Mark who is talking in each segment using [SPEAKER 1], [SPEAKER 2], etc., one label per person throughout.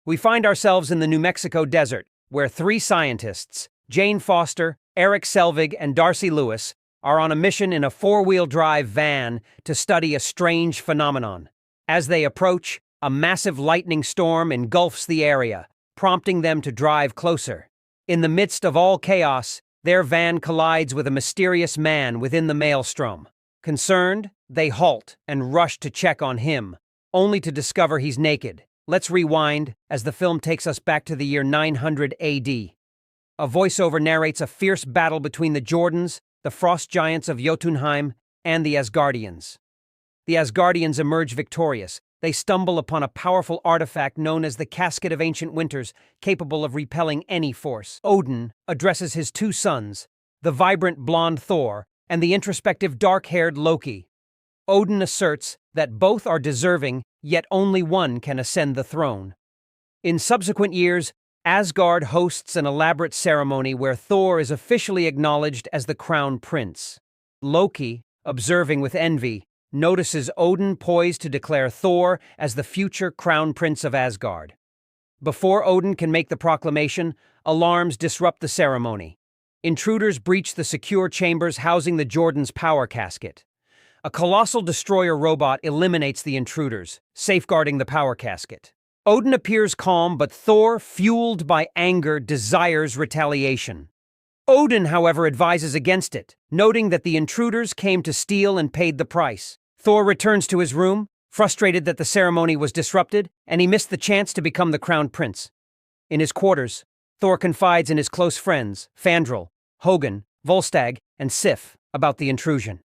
[SPEAKER 1] We find ourselves in the New Mexico desert, where three scientists, Jane Foster, Eric Selvig, and Darcy Lewis, are on a mission in a four-wheel-drive van to study a strange phenomenon. As they approach, a massive lightning storm engulfs the area, prompting them to drive closer. In the midst of all chaos, their van collides with a mysterious man within the maelstrom. Concerned, they halt and rush to check on him, only to discover he's naked. Let's rewind as the film takes us back to the year 900 AD. A voiceover narrates a fierce battle between the Jordans, the frost giants of Jotunheim, and the Asgardians. The Asgardians emerge victorious. They stumble upon a powerful artifact known as the Casket of Ancient Winters, capable of repelling any force. Odin addresses his two sons, the vibrant blonde Thor and the introspective dark-haired Loki. Odin asserts that both are deserving, yet only one can ascend the throne. In subsequent years, Asgard hosts an elaborate ceremony where Thor is officially acknowledged as the crown prince. Loki, observing with envy, notices Odin poised to declare Thor as the future crown prince of Asgard. Before Odin can make the proclamation, alarms disrupt the ceremony. Intruders breach the secure chambers housing the Jordan's power casket. A colossal destroyer robot eliminates the intruders, safeguarding the power casket. Odin appears calm, but Thor, fueled by anger, desires retaliation. Odin, however, advises against it, noting that the intruders came to steal and paid the price. Thor returns to his room, frustrated that the ceremony was disrupted, and he missed the chance to become the crowned prince. In his quarters, Thor confides in his close friends, Fandral, Hogun, Volstagg, and Sif, about the intrusion.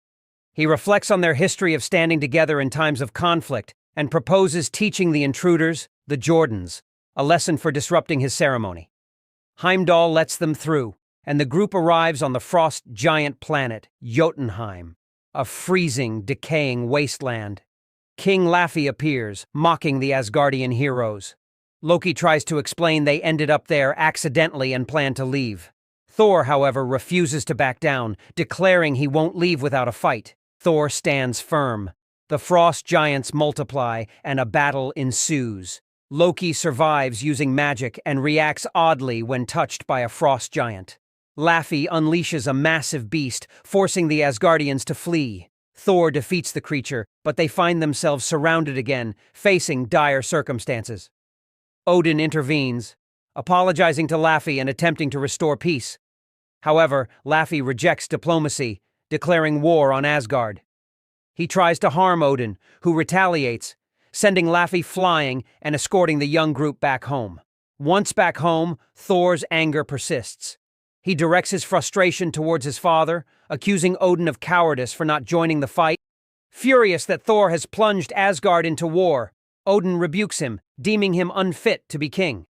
[SPEAKER 1] He reflects on their history of standing together in times of conflict and proposes teaching the intruders, the Jordans, a lesson for disrupting his ceremony. Heimdall lets them through, and the group arrives on the frost giant planet, Jotunheim, a freezing, decaying wasteland. King Laufey appears, mocking the Asgardian heroes. Loki tries to explain they ended up there accidentally and plan to leave. Thor, however, refuses to back down, declaring he won't leave without a fight. Thor stands firm. The frost giants multiply, and a battle ensues. Loki survives using magic and reacts oddly when touched by a frost giant. Laufey unleashes a massive beast, forcing the Asgardians to flee. Thor defeats the creature, but they find themselves surrounded again, facing dire circumstances. Odin intervenes, apologizing to Laufey and attempting to restore peace. However, Laufey rejects diplomacy, declaring war on Asgard. He tries to harm Odin, who retaliates, sending Laufey flying and escorting the young group back home. Once back home, Thor's anger persists. He directs his frustration towards his father, accusing Odin of cowardice for not joining the fight. Furious that Thor has plunged Asgard into war, Odin rebukes him, deeming him unfit to be king.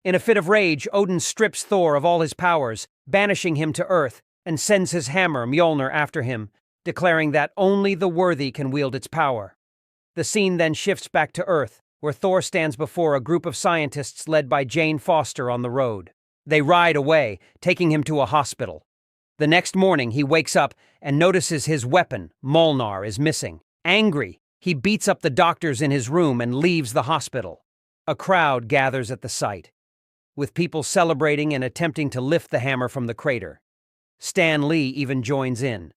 [SPEAKER 1] In a fit of rage, Odin strips Thor of all his powers, banishing him to Earth, and sends his hammer, Mjolnir, after him, declaring that only the worthy can wield its power. The scene then shifts back to Earth, where Thor stands before a group of scientists led by Jane Foster on the road. They ride away, taking him to a hospital. The next morning, he wakes up and notices his weapon, Mjolnir, is missing. Angry, he beats up the doctors in his room and leaves the hospital. A crowd gathers at the site, with people celebrating and attempting to lift the hammer from the crater. Stan Lee even joins in.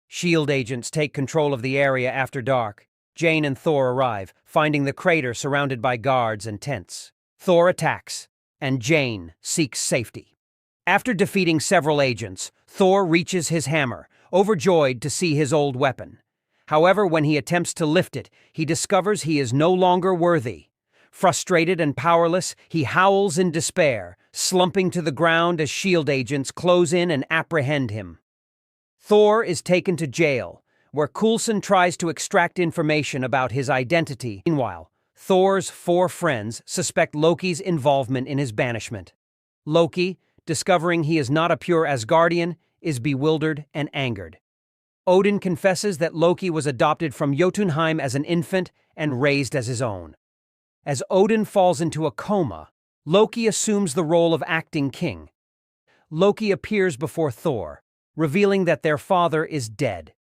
[SPEAKER 1] SHIELD agents take control of the area after dark. Jane and Thor arrive, finding the crater surrounded by guards and tents. Thor attacks, and Jane seeks safety. After defeating several agents, Thor reaches his hammer, overjoyed to see his old weapon. However, when he attempts to lift it, he discovers he is no longer worthy. Frustrated and powerless, he howls in despair, slumping to the ground as SHIELD agents close in and apprehend him. Thor is taken to jail, where Coulson tries to extract information about his identity. Meanwhile, Thor's 4 friends suspect Loki's involvement in his banishment. Loki, discovering he is not a pure Asgardian, is bewildered and angered. Odin confesses that Loki was adopted from Jotunheim as an infant and raised as his own. As Odin falls into a coma, Loki assumes the role of acting king. Loki appears before Thor, revealing that their father is dead.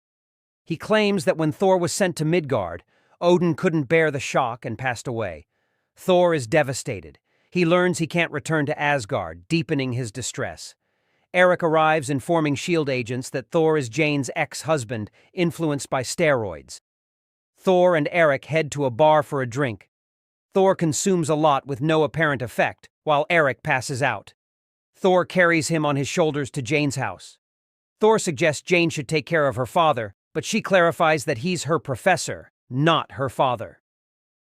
[SPEAKER 1] He claims that when Thor was sent to Midgard, Odin couldn't bear the shock and passed away. Thor is devastated. He learns he can't return to Asgard, deepening his distress. Eric arrives informing S.H.I.E.L.D. agents that Thor is Jane's ex-husband, influenced by steroids. Thor and Eric head to a bar for a drink. Thor consumes a lot with no apparent effect, while Eric passes out. Thor carries him on his shoulders to Jane's house. Thor suggests Jane should take care of her father, but she clarifies that he's her professor, not her father.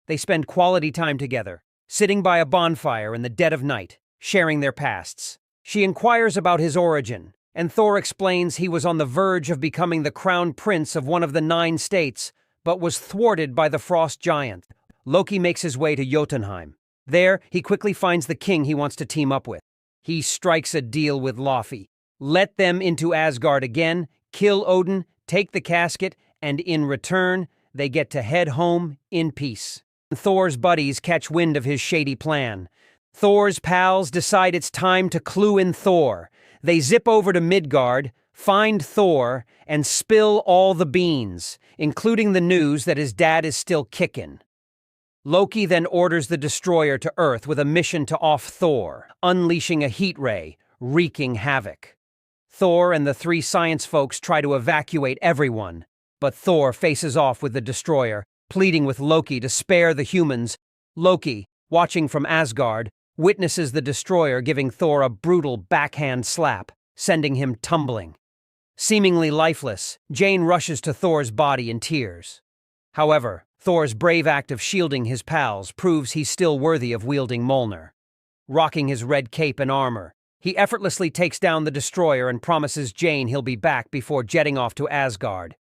[SPEAKER 1] They spend quality time together, sitting by a bonfire in the dead of night, sharing their pasts. She inquires about his origin, and Thor explains he was on the verge of becoming the crown prince of one of the 9 states, but was thwarted by the frost giant. Loki makes his way to Jotunheim. There, he quickly finds the king he wants to team up with. He strikes a deal with Laufey. Let them into Asgard again, kill Odin, take the casket, and in return, they get to head home in peace. Thor's buddies catch wind of his shady plan. Thor's pals decide it's time to clue in Thor. They zip over to Midgard, find Thor, and spill all the beans, including the news that his dad is still kicking. Loki then orders the destroyer to Earth with a mission to off Thor, unleashing a heat ray, wreaking havoc. Thor and the 3 science folks try to evacuate everyone, but Thor faces off with the destroyer, pleading with Loki to spare the humans. Loki, watching from Asgard, witnesses the destroyer giving Thor a brutal backhand slap, sending him tumbling. Seemingly lifeless, Jane rushes to Thor's body in tears. However, Thor's brave act of shielding his pals proves he's still worthy of wielding Mjolnir. Rocking his red cape and armor, he effortlessly takes down the destroyer and promises Jane he'll be back before jetting off to Asgard.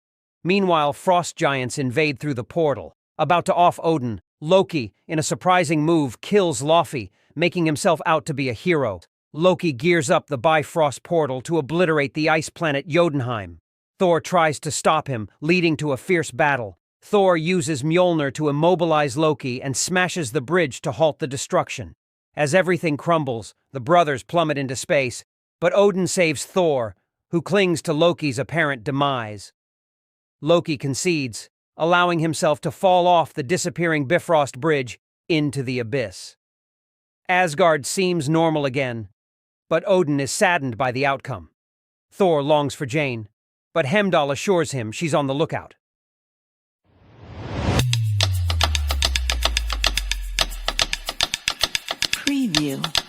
[SPEAKER 1] Meanwhile, frost giants invade through the portal. About to off Odin, Loki, in a surprising move, kills Laufey, making himself out to be a hero. Loki gears up the Bifrost portal to obliterate the ice planet Jotunheim. Thor tries to stop him, leading to a fierce battle. Thor uses Mjolnir to immobilize Loki and smashes the bridge to halt the destruction. As everything crumbles, the brothers plummet into space, but Odin saves Thor, who clings to Loki's apparent demise. Loki concedes, allowing himself to fall off the disappearing Bifrost bridge into the abyss. Asgard seems normal again, but Odin is saddened by the outcome. Thor longs for Jane, but Heimdall assures him she's on the lookout.
[SPEAKER 2] Preview.